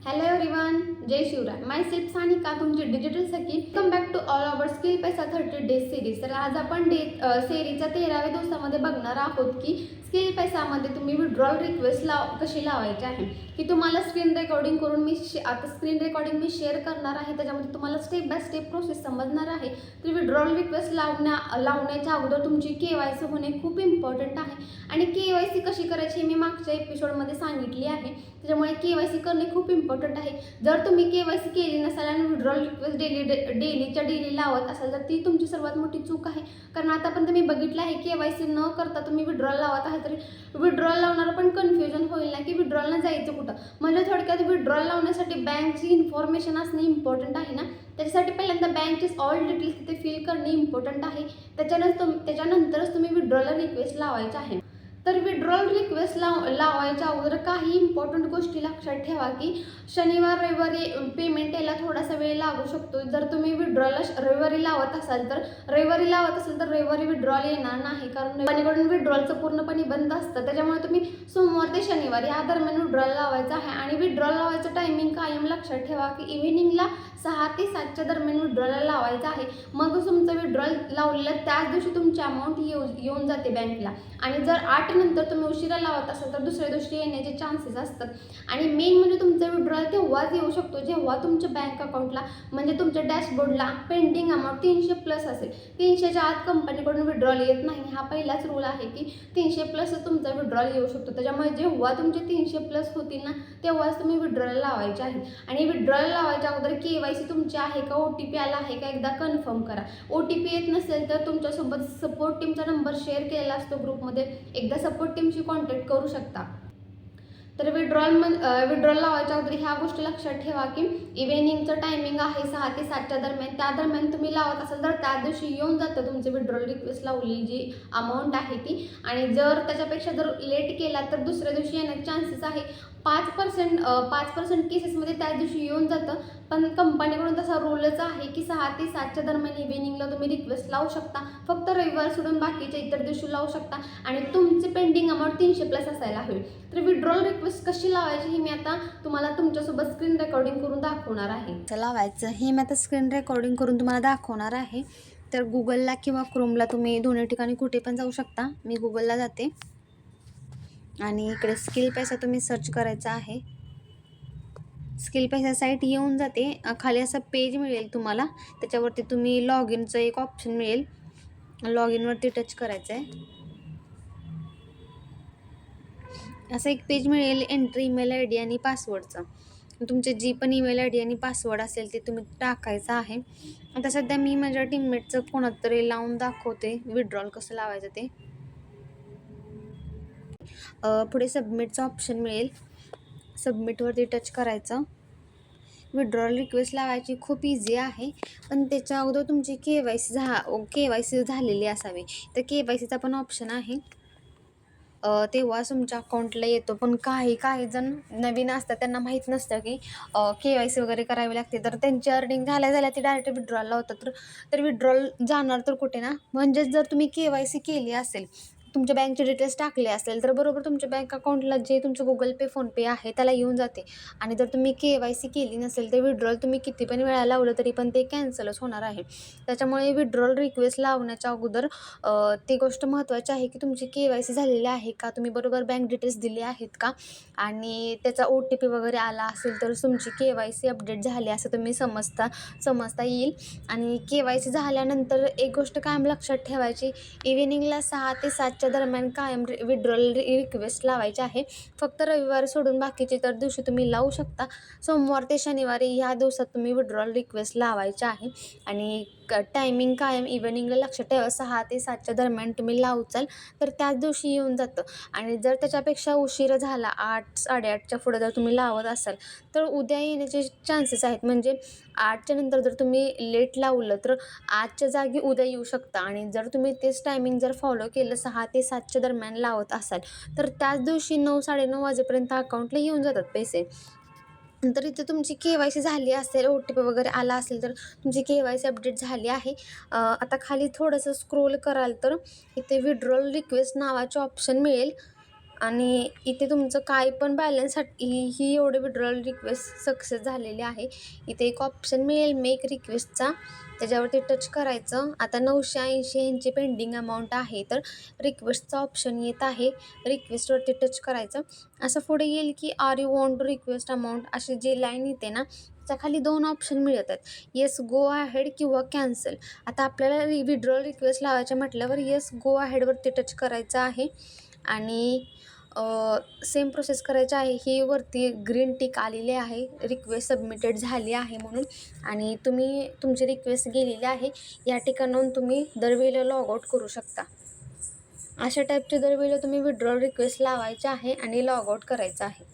Hello everyone, जय Shivray. My self Sanika, तुमची digital सखी. Welcome back to all our skill पैसा 30 डेज सिरीज. तर आज आपण सिरीजच्या 13व्या दिवसामध्ये बघणार आहोत की स्किल पैसामध्ये तुम्ही विड्रॉल रिक्वेस्ट कशी लावायची आहे. की तुम्हाला स्क्रीन रेकॉर्डिंग करून आता स्क्रीन रेकॉर्डिंग मी शेअर करणार आहे. त्याच्यामध्ये तुम्हाला स्टेप बाय स्टेप प्रोसेस समजणार आहे. तर विड्रॉल रिक्वेस्ट लावण्याच्या अगोदर तुमची KYC होणे खूप इम्पॉर्टंट आहे. आणि KYC कशी करायची हे मी मागच्या एपिसोडमध्ये सांगितली आहे. त्याच्यामुळे KYC करणे खूप इम्पॉर्टंट आहे. जर तुम्ही KYC केली नसाल आणि विड्रॉल रिक्वेस्ट डेली लावत असाल तर ती तुमची सर्वात मोठी चूक आहे. कारण आता पण तुम्ही बघितलं आहे KYC न करता तुम्ही विड्रॉल लावत आहात, तरी विड्रॉल लावणार पण कन्फ्युजन होईल ना की विड्रॉलला जायचं कुठं. म्हणजे थोडक्यात विड्रॉल लावण्यासाठी बँकची इन्फॉर्मेशन असणे इम्पॉर्टंट आहे ना. त्याच्यासाठी पहिल्यांदा बँकचे ऑल डिटेल्स तिथे फिल करणे इम्पॉर्टंट आहे. त्याच्यानंतरच तुम्ही विड्रॉल रिक्वेस्ट लावायचं आहे. तर विड्रॉल रिक्वेस्ट लावायच्या अगोदर काही इम्पॉर्टंट गोष्टी लक्षात ठेवा की शनिवार रविवारी पेमेंट यायला थोडासा वेळ लागू शकतो. जर तुम्ही विड्रॉलला रविवारी लावत असाल तर रविवारी विड्रॉल येणार नाही, कारण रविवारीकडून विड्रॉलचं पूर्णपणे बंद असतं. त्याच्यामुळे तुम्ही सोमवार ते शनिवार या दरम्यान विड्रॉल लावायचा आहे. आणि विड्रॉल लावायचं टायमिंग कायम लक्षात ठेवा की इव्हिनिंगला 6 ते 7च्या दरम्यान विड्रॉलला लावायचं आहे. मग तुमचं विड्रॉल लावलेलं त्याच दिवशी तुमची अमाऊंट येऊन जाते बँकला. आणि जर 8 नंतर तुम्ही उशिरा लावत असाल तर दुसऱ्या दिवशी येण्याचे चान्सेस असतात. आणि मेन म्हणजे तुमचा विड्रॉल तेव्हाच येऊ शकतो जेव्हा तुमच्या बँक अकाउंटला म्हणजे तुमच्या डॅशबोर्डला पेंडिंग अमाऊंट 300+ असेल. 300च्या आत कंपनीकडून विड्रॉल येत नाही. हा पहिलाच रूल आहे की 300+ तुमचा विड्रॉल येऊ शकतो. त्याच्यामुळे जेव्हा तुमचे 300+ होतील ना तेव्हाच तुम्ही विड्रॉल लावायचे आहे. आणि विड्रॉल लावायच्या अगोदर KYC तुमची आहे का, OTP आला आहे का एकदा कन्फर्म करा. OTP येत नसेल तर तुमच्यासोबत सपोर्ट टीमचा नंबर शेअर केलेला असतो ग्रुपमध्ये, एकदा सपोर्ट टीमशी कॉन्टॅक्ट करू शकता. तर विड्रॉल लावायच्या अगोदर ह्या गोष्टी लक्षात ठेवा की इव्हिनिंगचं टायमिंग आहे 6 ते 7च्या दरम्यान. त्या दरम्यान तुम्ही लावत असाल तर त्या दिवशी येऊन जातं तुमचं विड्रॉल रिक्वेस्ट लावलेली जी अमाऊंट आहे ती. आणि जर त्याच्यापेक्षा जर लेट केला तर दुसऱ्या दिवशी येण्याचे चान्सेस आहे. 5% केसेसमध्ये त्या दिवशी येऊन जातं. पण कंपनीकडून तसा रूलच आहे की 6 ते 7च्या दरम्यान इव्हिनिंगला तुम्ही रिक्वेस्ट लावू शकता. फक्त रविवार सोडून बाकीच्या इतर दिवशी लावू शकता. आणि तुमची पेंडिंग अमाऊंट 300+ असायला हवी. तर विड्रॉल रिक्वेस्ट कशी लावायची हे मी आता तुम्हाला तुमच्यासोबत स्क्रीन रेकॉर्डिंग करून दाखवणार आहे. लावायचं हे मी आता स्क्रीन रेकॉर्डिंग करून तुम्हाला दाखवणार आहे. तर गुगलला किंवा क्रोमला तुम्ही दोन्ही ठिकाणी कुठे पण जाऊ शकता. मी गुगलला जाते आणि इकडे स्किल पैसा तुम्ही सर्च करायचा आहे. स्किल पैसा साईट येऊन जाते. खाली असं पेज मिळेल तुम्हाला, त्याच्यावरती तुम्ही लॉग इनचं एक ऑप्शन मिळेल. लॉग इनवरती टच करायचं आहे. असं एक पेज मिळेल एंट्री ईमेल ID आणि पासवर्डचं. तुमचे जी पण ईमेल ID आणि पासवर्ड असेल ते तुम्ही टाकायचं आहे. आता सध्या मी माझ्या टीममेटचं कोणात तरी लावून दाखवते विड्रॉल कसं लावायचं ते. पुढे सबमिटचं ऑप्शन मिळेल, सबमिटवरती टच करायचं. विड्रॉल रिक्वेस्ट लावायची खूप इझी आहे, पण त्याच्या अगोदर तुमची KYC झालेली असावी. तर KYCचा पण ऑप्शन आहे, तेव्हा तुमच्या अकाउंटला येतो. पण काही जण नवीन असतात, त्यांना माहीत नसतं की KYC वगैरे करावी लागते. तर त्यांची अर्निंग झाल्या ते डायरेक्ट विड्रॉलला होतात. तर विड्रॉल जाणार तर कुठे ना. म्हणजेच जर तुम्ही KYC केली असेल, तुमच्या बँकचे डिटेल्स टाकले असेल तर बरोबर तुमच्या बँक अकाउंटला जे तुमचं गुगल पे फोनपे आहे त्याला येऊन जाते. आणि जर तुम्ही KYC केली नसेल तर विड्रॉल तुम्ही किती पण वेळा लावलं तरी पण ते कॅन्सलच होणार आहे. त्याच्यामुळे विड्रॉल रिक्वेस्ट लावण्याच्या अगोदर ती गोष्ट महत्त्वाची आहे की तुमची KYC झालेली आहे का, तुम्ही बरोबर बँक डिटेल्स दिले आहेत का, आणि त्याचा OTP वगैरे आला असेल तर तुमची KYC अपडेट झाली असं तुम्ही समजता येईल. आणि KYC झाल्यानंतर एक गोष्ट कायम लक्षात ठेवायची, इव्हिनिंगला 6 ते 7च्या दरम्यान कायम विड्रॉल रिक्वेस्ट लावायची आहे. फक्त रविवार सोडून बाकीचे इतर दिवशी तुम्ही लावू शकता. सोमवार ते शनिवारी ह्या दिवसात तुम्ही विड्रॉल रिक्वेस्ट लावायची आहे. आणि टायमिंग कायम इव्हिनिंगला लक्षात ठेवा, 6 ते 7च्या दरम्यान तुम्ही लावचाल तर त्याच दिवशी येऊन जातं. आणि जर त्याच्यापेक्षा उशीर झाला 8 साडेआठच्या पुढे जर तुम्ही लावत असाल तर उद्या येण्याचे चान्सेस आहेत. म्हणजे 8च्या नंतर जर तुम्ही लेट लावलं तर आजच्या जागी उद्या येऊ शकता. आणि जर तुम्ही तेच टायमिंग जर फॉलो केलं 6 ते 7च्या दरम्यान लावत असाल तर त्याच दिवशी 9 साडेनऊ वाजेपर्यंत अकाउंटला येऊन जातात पैसे. तर इथे तुमची KYC झाली असेल, OTP वगैरे आला असेल तर तुमची KYC अपडेट झाली आहे. आता खाली थोडंसं स्क्रोल कराल तर इथे विड्रॉल रिक्वेस्ट नावाचे ऑप्शन मिळेल. आणि इथे तुमचं काय पण बॅलन्ससाठी ही एवढे विड्रॉल रिक्वेस्ट सक्सेस झालेली आहे. इथे एक ऑप्शन मिळेल मेक रिक्वेस्टचा, त्याच्यावरती टच करायचं. आता 980 यांची पेंडिंग अमाऊंट आहे, तर रिक्वेस्टचा ऑप्शन येत आहे. रिक्वेस्टवरती टच करायचं. असं पुढे येईल की are you want to request amount अशी जी लाईन येते ना, त्याच्या खाली 2 ऑप्शन मिळतात, येस गो अहेड किंवा कॅन्सल. आता आपल्याला विड्रॉल रिक्वेस्ट लावायच्या म्हटल्यावर येस गो अहेडवरती टच करायचं आहे आणि सेम प्रोसेस करायची आहे. ही वरती ग्रीन टिक आलेली आहे, रिक्वेस्ट सबमिटेड झाली आहे म्हणून, आणि तुम्ही तुमची रिक्वेस्ट गेलेली आहे. या ठिकाणाहून तुम्ही दरवेळेला लॉग आउट करू शकता. अशा टाईपचे दरवेळेला तुम्ही विड्रॉल रिक्वेस्ट लावायचे आहे आणि लॉग आउट करायचं आहे.